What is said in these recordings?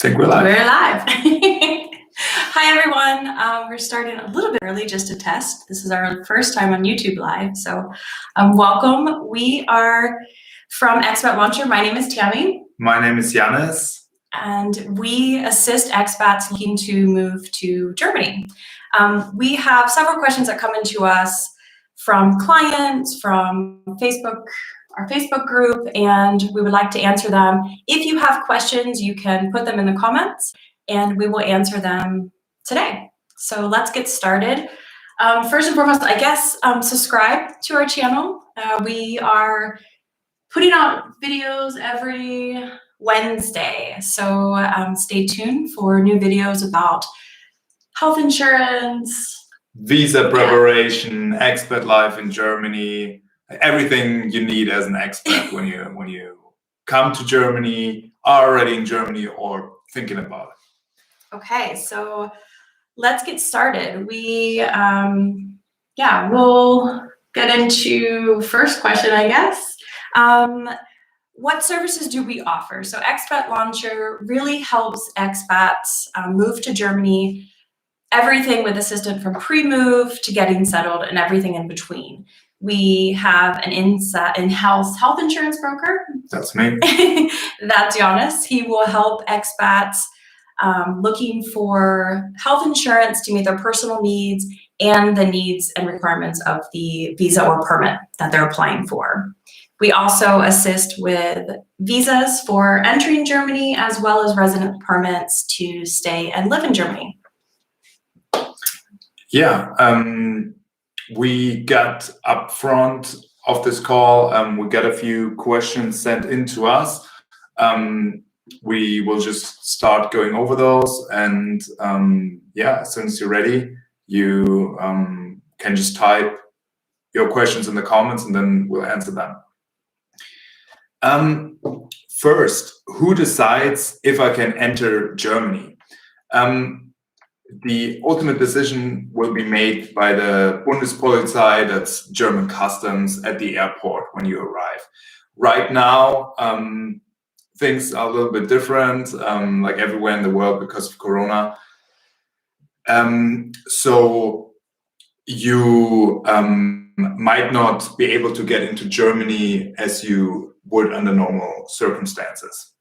think we're live. We're live. Hi, everyone. We're starting a little bit early just to test. This is our first time on YouTube Live, so welcome. We are from Expat Launcher. My name is Tammy. My name is Janis. And we assist expats looking to move to Germany. We have several questions that come into us from clients, from our Facebook group, and we would like to answer them. If you have questions, you can put them in the comments and we will answer them today. So let's get started. First and foremost, I guess, subscribe to our channel. We are putting out videos every Wednesday. So stay tuned for new videos about health insurance, visa preparation, expat life in Germany, everything you need as an expat when you come to Germany, are already in Germany, or thinking about it. Okay, so let's get started. We'll get into first question, I guess. What services do we offer? So Expat Launcher really helps expats move to Germany, everything with assistance from pre-move to getting settled and everything in between. We have an in-house health insurance broker. That's me. That's Janis. He will help expats looking for health insurance to meet their personal needs and the needs and requirements of the visa or permit that they're applying for. We also assist with visas for entering Germany, as well as resident permits to stay and live in Germany. Yeah, we got up front of this call, we got a few questions sent in to us. We will just start going over those, and as soon as you're ready, you can just type your questions in the comments and then we'll answer them. First, who decides if I can enter Germany? The ultimate decision will be made by the Bundespolizei, that's German customs, at the airport when you arrive. Right now, things are a little bit different, like everywhere in the world because of Corona. So you might not be able to get into Germany as you would under normal circumstances.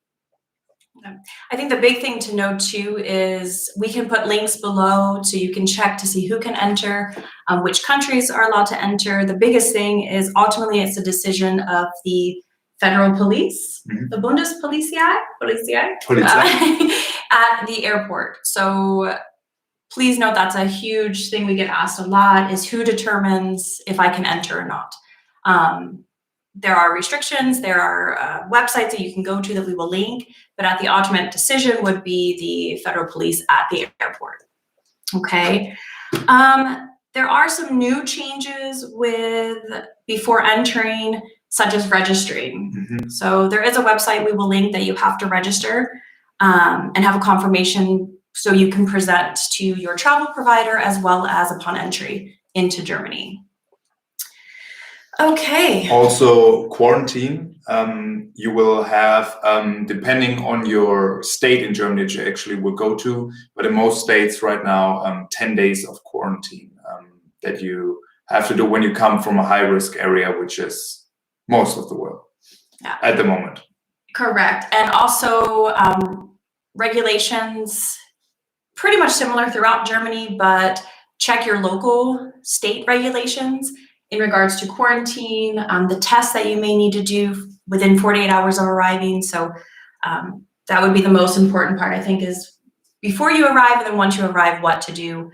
I think the big thing to know too is we can put links below so you can check to see who can enter, which countries are allowed to enter. The biggest thing is ultimately it's a decision of the federal police, the Bundespolizei at the airport. So please note that's a huge thing we get asked a lot, is who determines if I can enter or not. There are restrictions, there are websites that you can go to that we will link, but at the ultimate decision would be the federal police at the airport. Okay. There are some new changes before entering, such as registering. So there is a website we will link that you have to register and have a confirmation so you can present to your travel provider as well as upon entry into Germany. Okay. Also, quarantine. You will have, depending on your state in Germany that you actually will go to, but in most states right now, 10 days of quarantine that you have to do when you come from a high-risk area, which is most of the world at the moment. Correct. And also regulations, pretty much similar throughout Germany, but check your local state regulations in regards to quarantine, the tests that you may need to do within 48 hours of arriving. So that would be the most important part, I think, is before you arrive and then once you arrive, what to do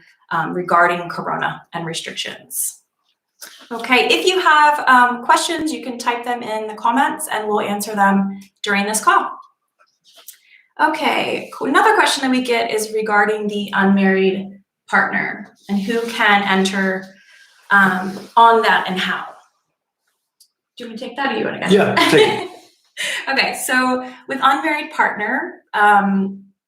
regarding Corona and restrictions. Okay, if you have questions, you can type them in the comments and we'll answer them during this call. Okay, cool. Another question that we get is regarding the unmarried partner and who can enter on that and how. Do you want me to take that or you want to go? Yeah, take it. Okay, so with unmarried partner,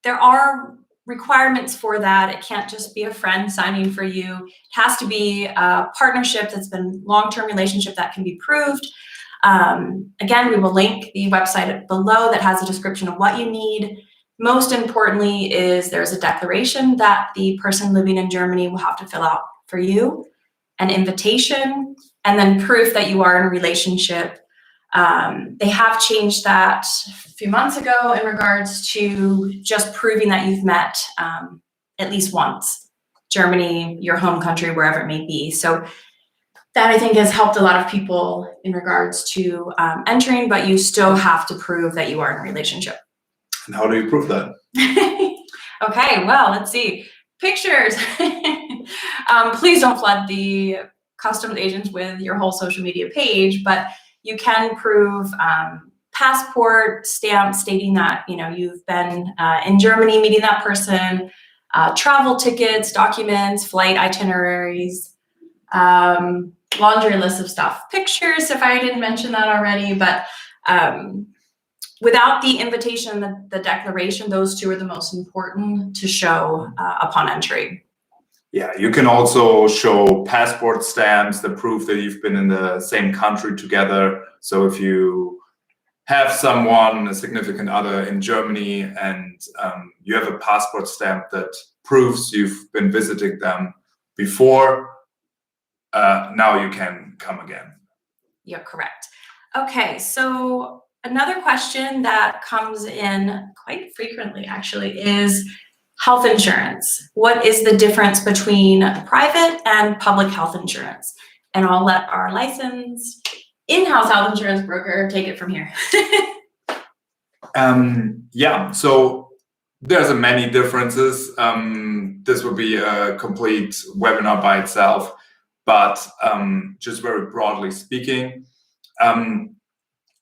there are requirements for that. It can't just be a friend signing for you. It has to be a partnership that's been long-term relationship that can be proved. Again, we will link the website below that has a description of what you need. Most importantly is there's a declaration that the person living in Germany will have to fill out for you, an invitation, and then proof that you are in a relationship. They have changed that a few months ago in regards to just proving that you've met at least once. Germany, your home country, wherever it may be. So that I think has helped a lot of people in regards to entering, but you still have to prove that you are in a relationship. And how do you prove that? Okay, well, let's see. Pictures. Please don't flood the customs agents with your whole social media page, but you can prove passport stamp stating that you've been in Germany meeting that person, travel tickets, documents, flight itineraries, laundry list of stuff, pictures if I didn't mention that already, but without the invitation, the declaration, those two are the most important to show upon entry. Yeah, you can also show passport stamps, the proof that you've been in the same country together. So if you have someone, a significant other in Germany, and you have a passport stamp that proves you've been visiting them before, now you can come again. You're correct. Okay, so another question that comes in quite frequently actually is health insurance. What is the difference between private and public health insurance? And I'll let our licensed in-house health insurance broker take it from here. Yeah, so there's many differences. This would be a complete webinar by itself, but just very broadly speaking,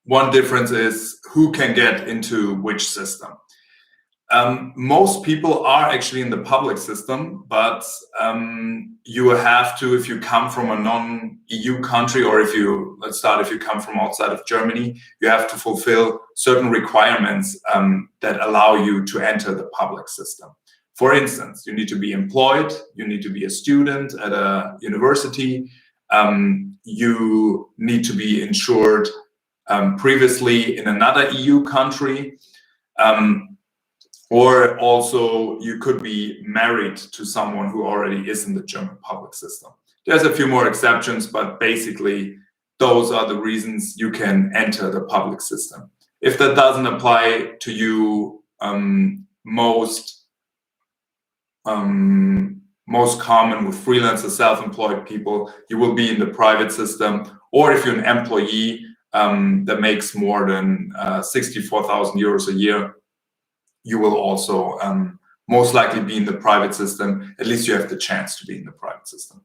one difference is who can get into which system. Most people are actually in the public system, but you have to, if you come from a non-EU country, or if you come from outside of Germany, you have to fulfill certain requirements that allow you to enter the public system. For instance, you need to be employed, you need to be a student at a university, you need to be insured previously in another EU country, or also you could be married to someone who already is in the German public system. There's a few more exceptions, but basically those are the reasons you can enter the public system. If that doesn't apply to you, most common with freelancer, self-employed people, you will be in the private system, or if you're an employee that makes more than 64,000 euros a year, you will also most likely be in the private system. At least you have the chance to be in the private system.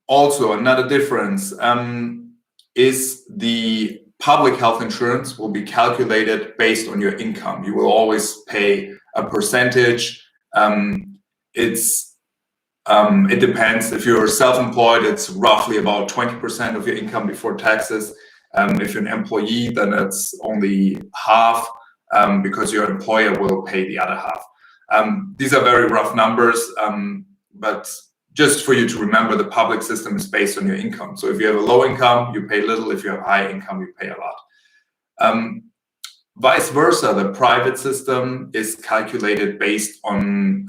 Also, another difference is the public health insurance will be calculated based on your income. You will always pay a percentage. It depends. If you're self-employed, it's roughly about 20% of your income before taxes. If you're an employee, then it's only half, because your employer will pay the other half. These are very rough numbers, but just for you to remember, the public system is based on your income. So if you have a low income, you pay little. If you have high income, you pay a lot. Vice versa, the private system is calculated based on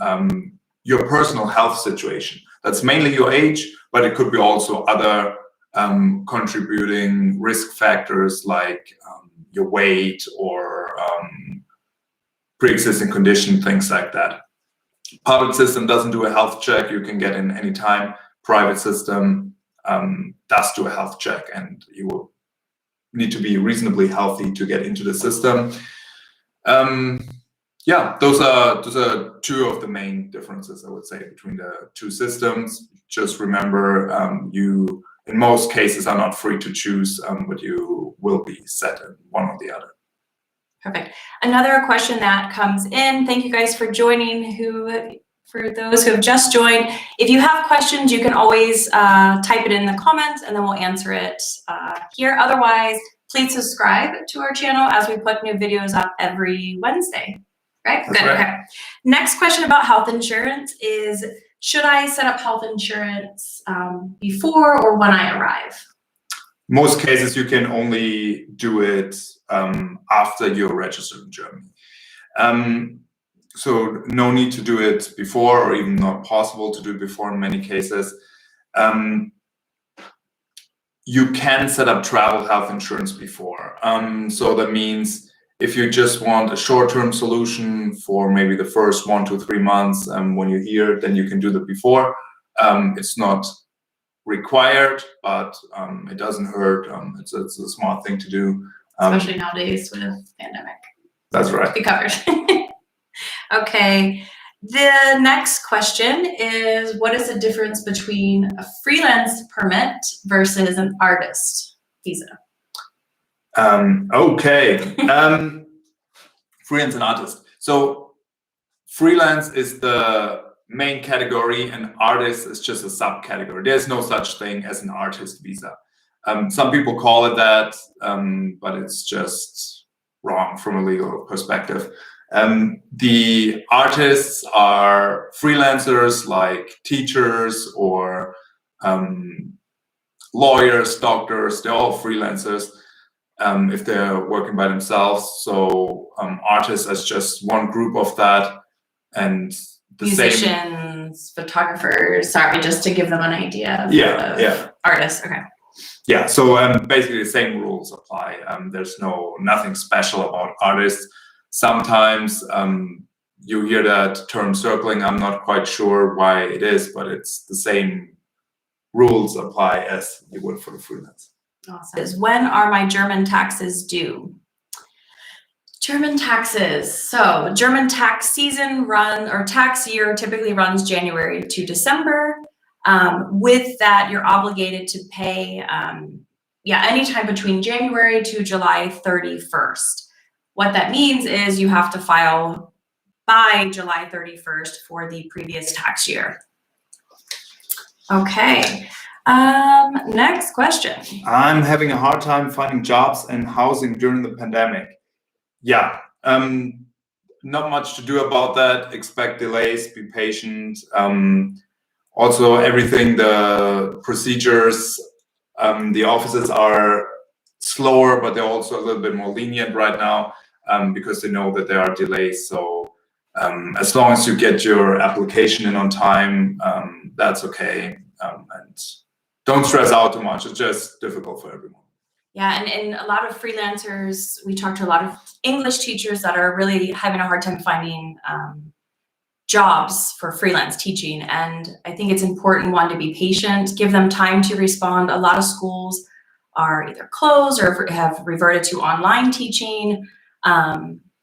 your personal health situation. That's mainly your age, but it could be also other contributing risk factors like your weight or pre-existing condition, things like that. Public system doesn't do a health check. You can get in anytime. Private system does do a health check, and you will need to be reasonably healthy to get into the system. Yeah, those are two of the main differences, I would say, between the two systems. Just remember, you in most cases are not free to choose, but you will be set in one or the other. Perfect. Another question that comes in, thank you guys for joining. For those who have just joined, if you have questions, you can always type it in the comments and then we'll answer it here. Otherwise, please subscribe to our channel as we put new videos up every Wednesday. Right? Good. Right. Okay. Next question about health insurance is, should I set up health insurance before or when I arrive? Most cases, you can only do it after you're registered in Germany. So no need to do it before, or even not possible to do it before in many cases. You can set up travel health insurance before. So that means if you just want a short-term solution for maybe the first 1 to 3 months when you're here, then you can do that before. It's not required, but it doesn't hurt. It's a smart thing to do. Especially nowadays with pandemic. That's right. Be covered. Okay. The next question is, what is the difference between a freelance permit versus an artist visa? Okay. Freelance and artist. So freelance is the main category and artist is just a subcategory. There's no such thing as an artist visa. Some people call it that, but it's just wrong from a legal perspective. The artists are freelancers like teachers or lawyers, doctors. They're all freelancers if they're working by themselves. So artists is just one group of that, and the musicians, photographers. Sorry, just to give them an idea. Of artists. Okay. Yeah. So basically, the same rules apply. There's nothing special about artists. Sometimes you hear that term circling. I'm not quite sure why it is, but it's the same rules apply as you would for the freelance. Awesome. When are my German taxes due? German taxes. So German tax season tax year typically runs January to December. With that, you're obligated to pay anytime between January to July 31st. What that means is you have to file by July 31st for the previous tax year. Okay. Next question. I'm having a hard time finding jobs and housing during the pandemic. Yeah. Not much to do about that. Expect delays, be patient. Also, everything, the procedures, the offices are slower, but they're also a little bit more lenient right now because they know that there are delays. So as long as you get your application in on time, that's okay. And don't stress out too much. It's just difficult for everyone. Yeah, and a lot of freelancers, we talk to a lot of English teachers that are really having a hard time finding jobs for freelance teaching. And I think it's important, one, to be patient, give them time to respond. A lot of schools are either closed or have reverted to online teaching.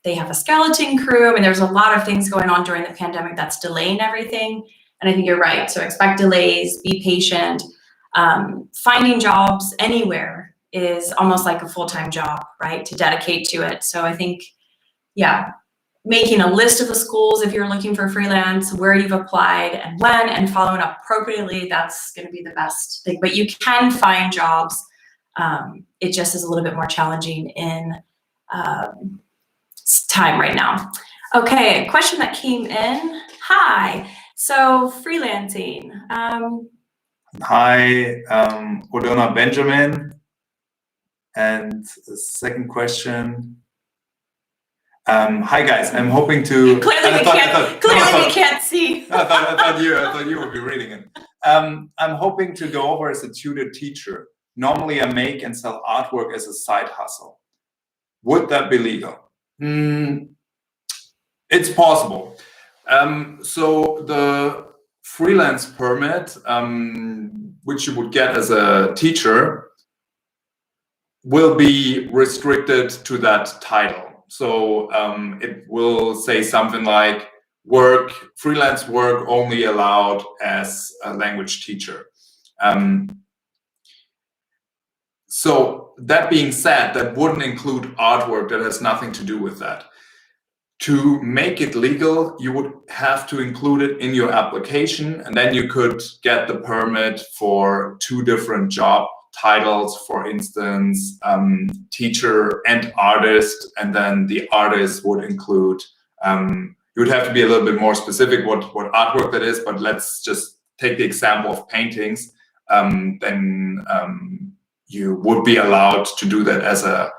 They have a skeleton crew. I mean, there's a lot of things going on during the pandemic that's delaying everything. And I think you're right. So expect delays, be patient. Finding jobs anywhere is almost like a full-time job, right? To dedicate to it. So I think, making a list of the schools if you're looking for freelance, where you've applied and when, and following up appropriately, that's going to be the best thing. But you can find jobs. It just is a little bit more challenging in time right now. Okay, a question that came in. Hi. So freelancing. Hi, Rodona Benjamin. And the second question. Hi guys, I'm hoping to. Clearly we can't see. I thought you would be reading it. I'm hoping to go over as a tutor teacher. Normally, I make and sell artwork as a side hustle. Would that be legal? It's possible. So the freelance permit, which you would get as a teacher, will be restricted to that title. So it will say something like freelance work only allowed as a language teacher. So that being said, that wouldn't include artwork. That has nothing to do with that. To make it legal, you would have to include it in your application, and then you could get the permit for 2 different job titles, for instance, teacher and artist, and then the artist would include, you would have to be a little bit more specific what artwork that is, but let's just take the example of paintings. Then you would be allowed to do that as a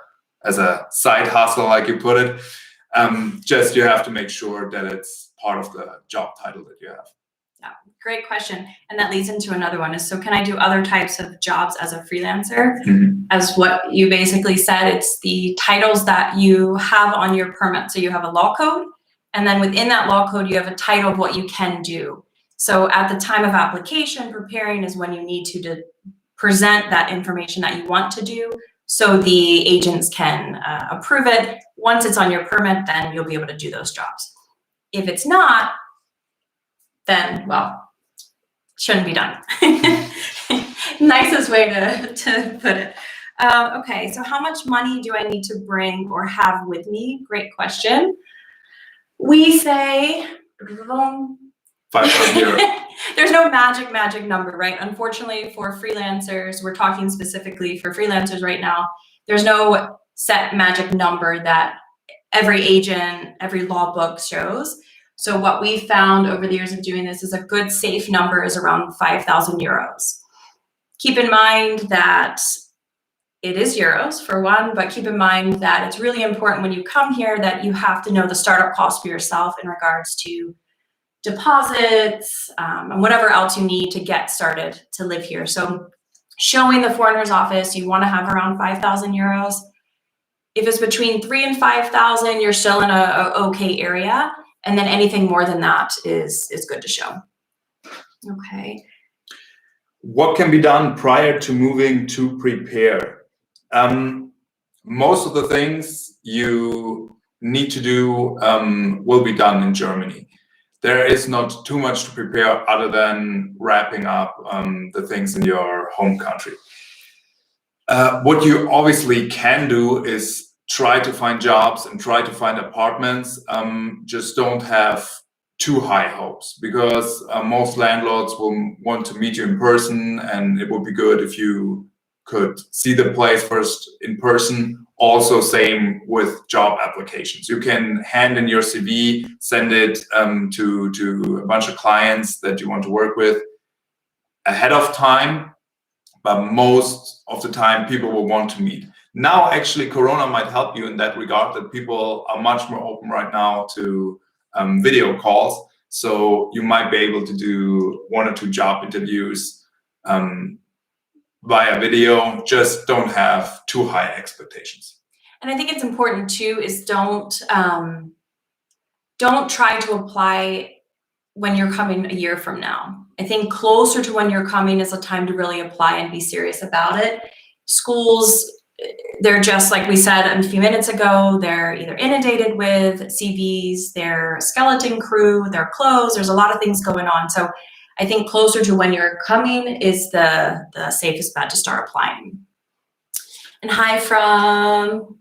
as a side hustle, like you put it. Just you have to make sure that it's part of the job title that you have. Yeah, great question. And that leads into another one is, so can I do other types of jobs as a freelancer? As what you basically said, it's the titles that you have on your permit. So you have a law code, and then within that law code, you have a title of what you can do. So at the time of application, preparing is when you need to present that information that you want to do, so the agents can approve it. Once it's on your permit, then you'll be able to do those jobs. If it's not, then, well, shouldn't be done. Nicest way to put it. Okay, so how much money do I need to bring or have with me? Great question. We say, 5,000 euros. There's no magic number, right? Unfortunately, for freelancers, we're talking specifically for freelancers right now, there's no set magic number that every agent, every law book shows. So what we found over the years of doing this is a good safe number is around 5,000 euros. Keep in mind that it is euros for one, but keep in mind that it's really important when you come here that you have to know the startup cost for yourself in regards to deposits and whatever else you need to get started to live here. So showing the foreigner's office, you want to have around 5,000 euros. If it's between 3,000 and 5,000, you're still in a okay area. And then anything more than that is good to show. Okay. What can be done prior to moving to prepare? Most of the things you need to do will be done in Germany. There is not too much to prepare other than wrapping up the things in your home country. What you obviously can do is try to find jobs and try to find apartments. Just don't have too high hopes, because most landlords will want to meet you in person, and it would be good if you could see the place first in person. Also, same with job applications. You can hand in your CV, send it to a bunch of clients that you want to work with ahead of time, but most of the time people will want to meet. Now, actually, Corona might help you in that regard, that people are much more open right now to video calls. So you might be able to do 1 or 2 job interviews via video. Just don't have too high expectations. And I think it's important too is don't try to apply when you're coming a year from now. I think closer to when you're coming is a time to really apply and be serious about it. Schools, they're just like we said a few minutes ago, they're either inundated with CVs, they're skeleton crew, they're closed, there's a lot of things going on. So I think closer to when you're coming is the safest bet to start applying. And hi from,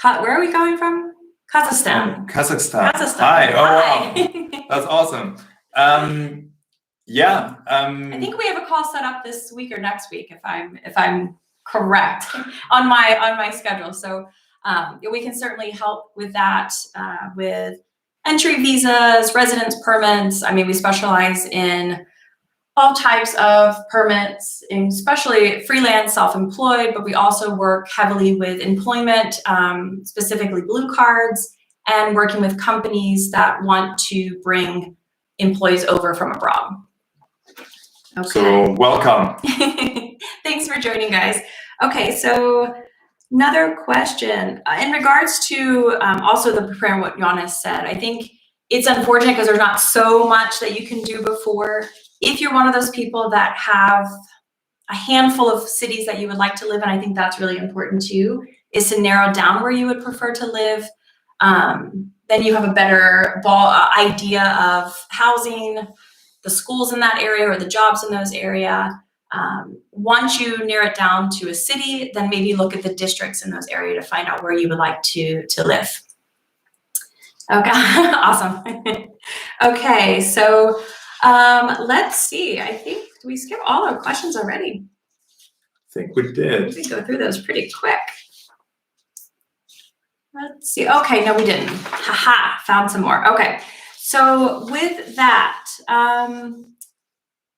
where are we going from? Kazakhstan. Kazakhstan. Kazakhstan. Hi. Oh, Hi. wow. That's awesome. Yeah. I think we have a call set up this week or next week, if I'm correct on my schedule. So we can certainly help with that, with entry visas, residence permits. I mean, we specialize in all types of permits, especially freelance, self-employed, but we also work heavily with employment, specifically blue cards, and working with companies that want to bring employees over from abroad. Okay. So welcome. Thanks for joining, guys. Okay, so another question in regards to also the preparing what Jonas said. I think it's unfortunate because there's not so much that you can do before. If you're one of those people that have a handful of cities that you would like to live in, I think that's really important too, is to narrow down where you would prefer to live. Then you have a better idea of housing, the schools in that area or the jobs in those areas. Once you narrow it down to a city, then maybe look at the districts in those areas to find out where you would like to live. Okay, awesome. Okay, so let's see. I think we skipped all our questions already. I think we did. We go through those pretty quick. Let's see. Okay, no, we didn't. Haha, found some more. Okay, so with that,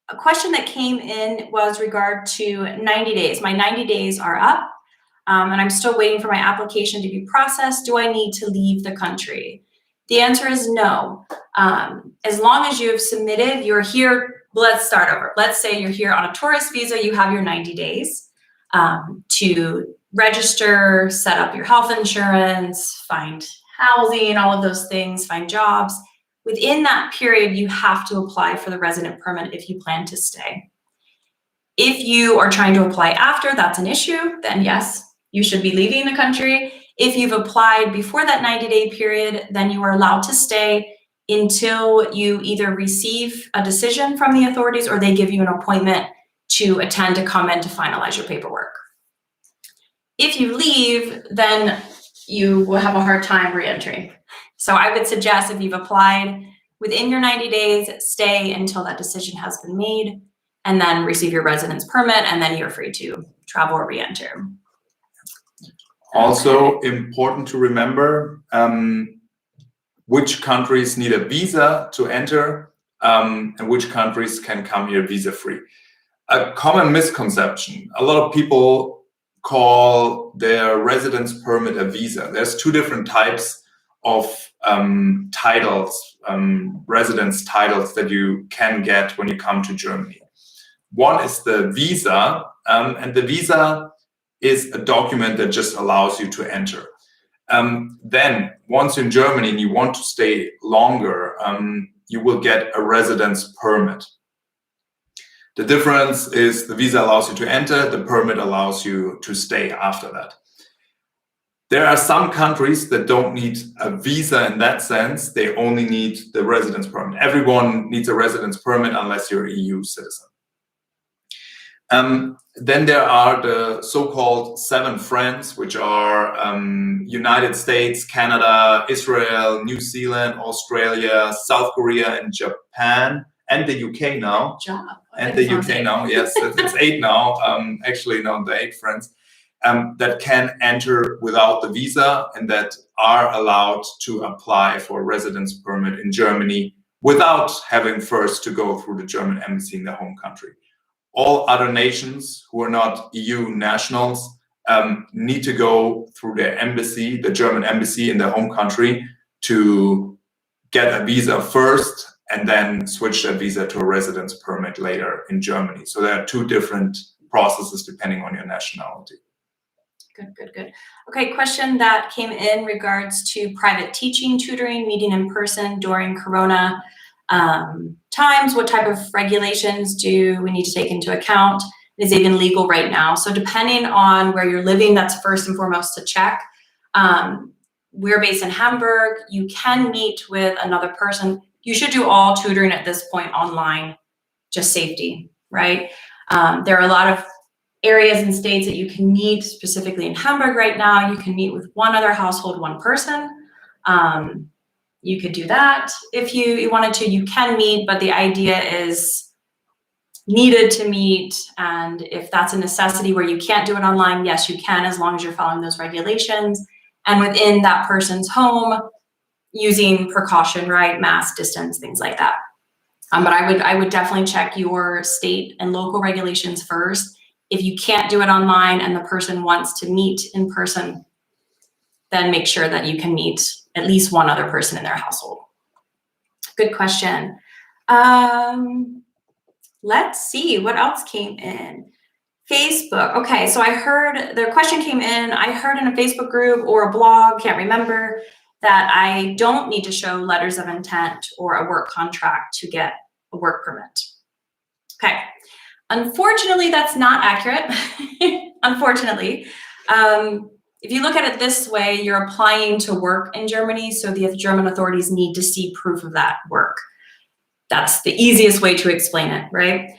a question that came in was regard to 90 days. My 90 days are up. and I'm still waiting for my application to be processed. Do I need to leave the country? The answer is no. As long as you have submitted, you're here, let's start over. Let's say you're here on a tourist visa, you have your 90 days to register, set up your health insurance, find housing, all of those things, find jobs. Within that period, you have to apply for the resident permit if you plan to stay. If you are trying to apply after, that's an issue, then yes, you should be leaving the country. If you've applied before that 90-day period, then you are allowed to stay until you either receive a decision from the authorities or they give you an appointment to attend to come in to finalize your paperwork. If you leave, then you will have a hard time re-entering. So I would suggest if you've applied within your 90 days, stay until that decision has been made and then receive your residence permit, and then you're free to travel or re-enter. Also important to remember which countries need a visa to enter and which countries can come here visa-free. A common misconception, a lot of people call their residence permit a visa. There's two different types of titles, residence titles that you can get when you come to Germany. One is the visa, and the visa is a document that just allows you to enter. Then, once you're in Germany and you want to stay longer, you will get a residence permit. The difference is the visa allows you to enter, the permit allows you to stay after that. There are some countries that don't need a visa in that sense, they only need the residence permit. Everyone needs a residence permit unless you're an EU citizen. Then there are the so-called 7 friends, which are United States, Canada, Israel, New Zealand, Australia, South Korea, and Japan, and the UK now. And the UK now, yes, it's 8 now. Actually, no, the 8 friends that can enter without the visa and that are allowed to apply for a residence permit in Germany without having first to go through the German embassy in their home country. All other nations who are not EU nationals need to go through their embassy, the German embassy in their home country, to get a visa first and then switch that visa to a residence permit later in Germany. So there are 2 different processes depending on your nationality. Good. Okay, question that came in regards to private teaching, tutoring, meeting in person during Corona times. What type of regulations do we need to take into account? Is it even legal right now? So depending on where you're living, that's first and foremost to check. We're based in Hamburg. You can meet with another person. You should do all tutoring at this point online, just safety, right? There are a lot of areas and states that you can meet, specifically in Hamburg right now. You can meet with one other household, one person. You could do that if you wanted to. You can meet, but the idea is needed to meet. And if that's a necessity where you can't do it online, yes, you can, as long as you're following those regulations. And within that person's home, using precaution, right? Mask, distance, things like that. But I would definitely check your state and local regulations first. If you can't do it online and the person wants to meet in person, then make sure that you can meet at least one other person in their household. Good question. Let's see what else came in. Facebook. Okay, so I heard the question came in. I heard in a Facebook group or a blog, can't remember, that I don't need to show letters of intent or a work contract to get a work permit. Okay. Unfortunately, that's not accurate. Unfortunately. If you look at it this way, you're applying to work in Germany, so the German authorities need to see proof of that work. That's the easiest way to explain it, right?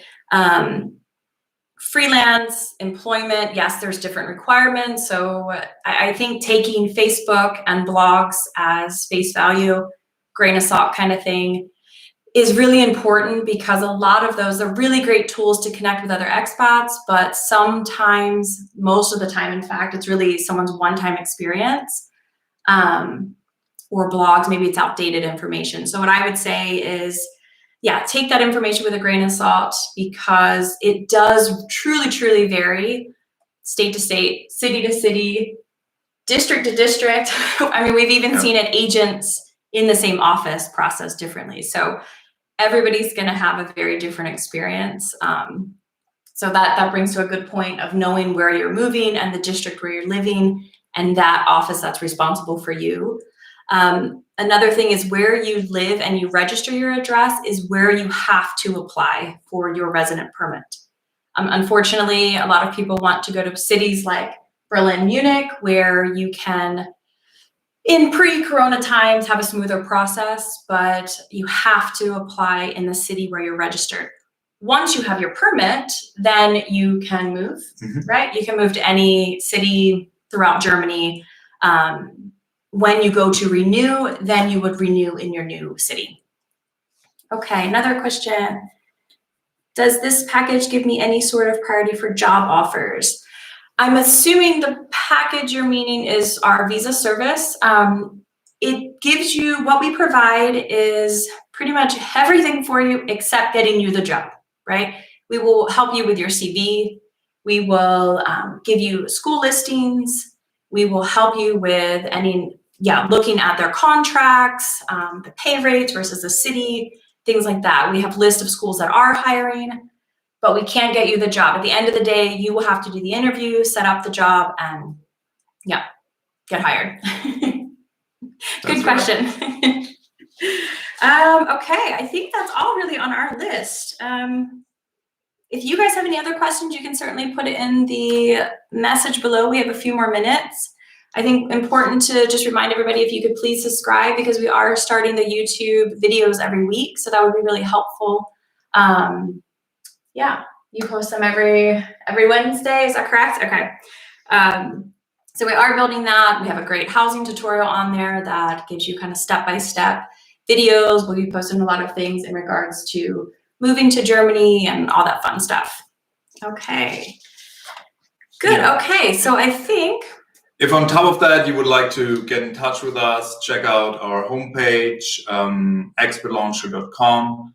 Freelance, employment, yes, there's different requirements. So I think taking Facebook and blogs as face value, grain of salt kind of thing, is really important, because a lot of those are really great tools to connect with other expats, but sometimes, most of the time, in fact, it's really someone's one-time experience, or blogs, maybe it's outdated information. So what I would say is, yeah, take that information with a grain of salt, because it does truly, truly vary state to state, city to city, district to district. I mean, we've even seen it agents in the same office process differently. So everybody's going to have a very different experience. So that brings to a good point of knowing where you're moving and the district where you're living and that office that's responsible for you. Another thing is where you live and you register your address is where you have to apply for your resident permit. Unfortunately, a lot of people want to go to cities like Berlin, Munich, where you can, in pre-corona times, have a smoother process, but you have to apply in the city where you're registered. Once you have your permit, then you can move, right? You can move to any city throughout Germany. When you go to renew, then you would renew in your new city. Okay, another question. Does this package give me any sort of priority for job offers? I'm assuming the package you're meaning is our visa service. It gives you, what we provide is pretty much everything for you except getting you the job, right? We will help you with your CV. We will give you school listings. We will help you with looking at their contracts, the pay rates versus the city, things like that. We have a list of schools that are hiring, but we can't get you the job. At the end of the day, you will have to do the interview, set up the job, and get hired. Good question. Okay, I think that's all really on our list. If you guys have any other questions, you can certainly put it in the message below. We have a few more minutes. I think important to just remind everybody, if you could please subscribe, because we are starting the YouTube videos every week, so that would be really helpful. You post them every Wednesday, is that correct? Okay. So we are building that. We have a great housing tutorial on there that gives you kind of step-by-step videos. We'll be posting a lot of things in regards to moving to Germany and all that fun stuff. Okay. Good. Yeah. Okay. So I think, if on top of that you would like to get in touch with us, check out our homepage, expertlauncher.com,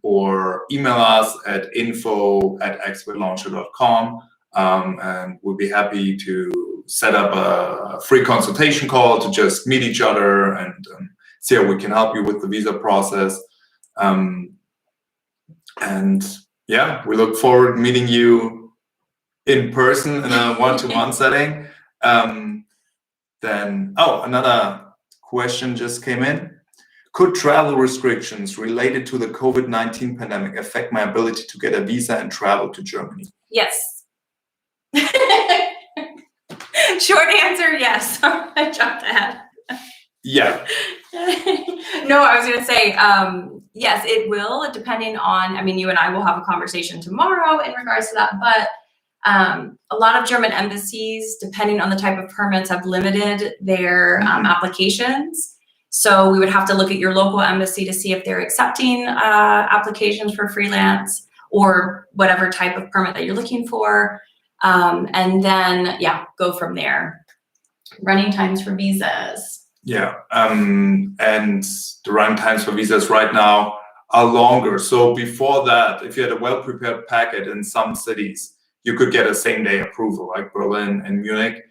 or email us at info@expertlauncher.com, and we'll be happy to set up a free consultation call to just meet each other and see how we can help you with the visa process. And yeah, we look forward to meeting you in person in a one-to-one setting. Another question just came in. Could travel restrictions related to the COVID-19 pandemic affect my ability to get a visa and travel to Germany? Yes. Short answer, yes. I jumped ahead. Yeah. No, I was going to say, yes, it will, depending on, I mean, you and I will have a conversation tomorrow in regards to that, but a lot of German embassies, depending on the type of permits, have limited their applications. So we would have to look at your local embassy to see if they're accepting applications for freelance or whatever type of permit that you're looking for. And then, go from there. Running times for visas. Yeah, and the running times for visas right now are longer. So before that, if you had a well-prepared packet in some cities, you could get a same-day approval, like Berlin and Munich.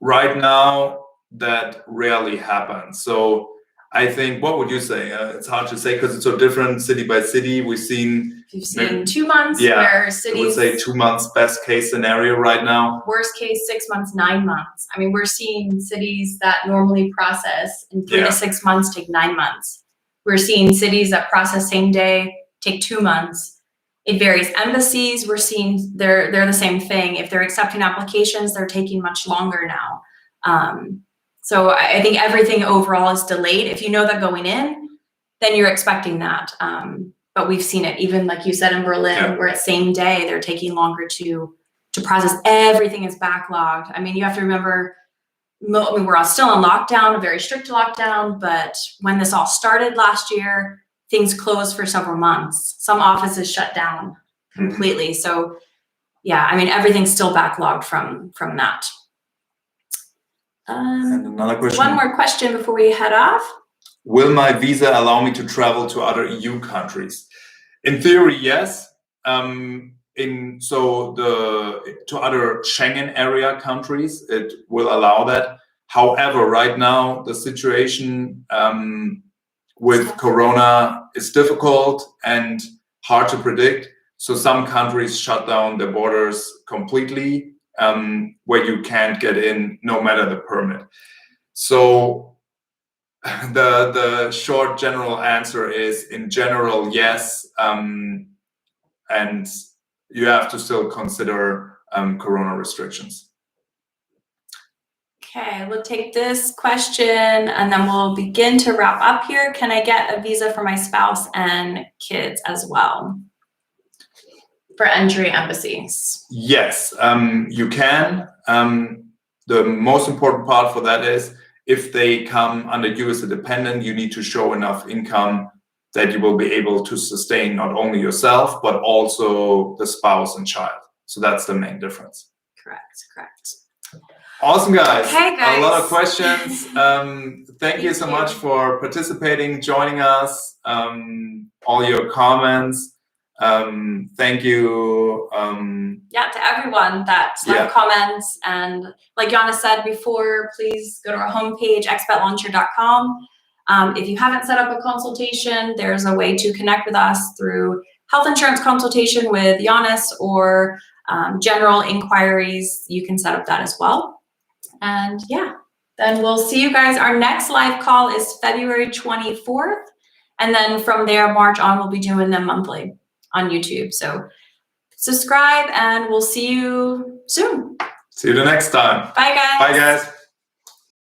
Right now, that rarely happens. So I think, what would you say? It's hard to say because it's so different city by city. You've seen 2 months, where cities, I would say 2 months best case scenario right now. Worst case, 6 months, 9 months. I mean, we're seeing cities that normally process in 3 to 6 months take 9 months. We're seeing cities that process same day take 2 months. It varies. Embassies, we're seeing they're the same thing. If they're accepting applications, they're taking much longer now. So I think everything overall is delayed. If you know that going in, then you're expecting that. But we've seen it, even like you said in Berlin, where it's same day, they're taking longer to process. Everything is backlogged. I mean, you have to remember, we're all still in lockdown, a very strict lockdown, but when this all started last year, things closed for several months. Some offices shut down completely. So yeah, I mean, everything's still backlogged from that. And another question. One more question before we head off. Will my visa allow me to travel to other EU countries? In theory, yes. to other Schengen area countries, it will allow that. However, right now the situation with Corona is difficult and hard to predict. So some countries shut down their borders completely, where you can't get in no matter the permit. So the short general answer is, in general, yes, and you have to still consider Corona restrictions. Okay, we'll take this question and then we'll begin to wrap up here. Can I get a visa for my spouse and kids as well for entry embassies? Yes, you can. The most important part for that is, if they come under you as a dependent, you need to show enough income that you will be able to sustain not only yourself, but also the spouse and child. So that's the main difference. Correct. Awesome, guys. Okay, guys. A lot of questions. Thank you so much for participating, joining us, all your comments. Thank you. To everyone that left comments, and like Jana said before, please go to our homepage, expatlauncher.com. If you haven't set up a consultation, there's a way to connect with us through health insurance consultation with Giannis, or general inquiries. You can set up that as well. And then we'll see you guys. Our next live call is February 24th. And then from there, March on, we'll be doing them monthly on YouTube. So subscribe and we'll see you soon. See you the next time. Bye, guys. Bye, guys.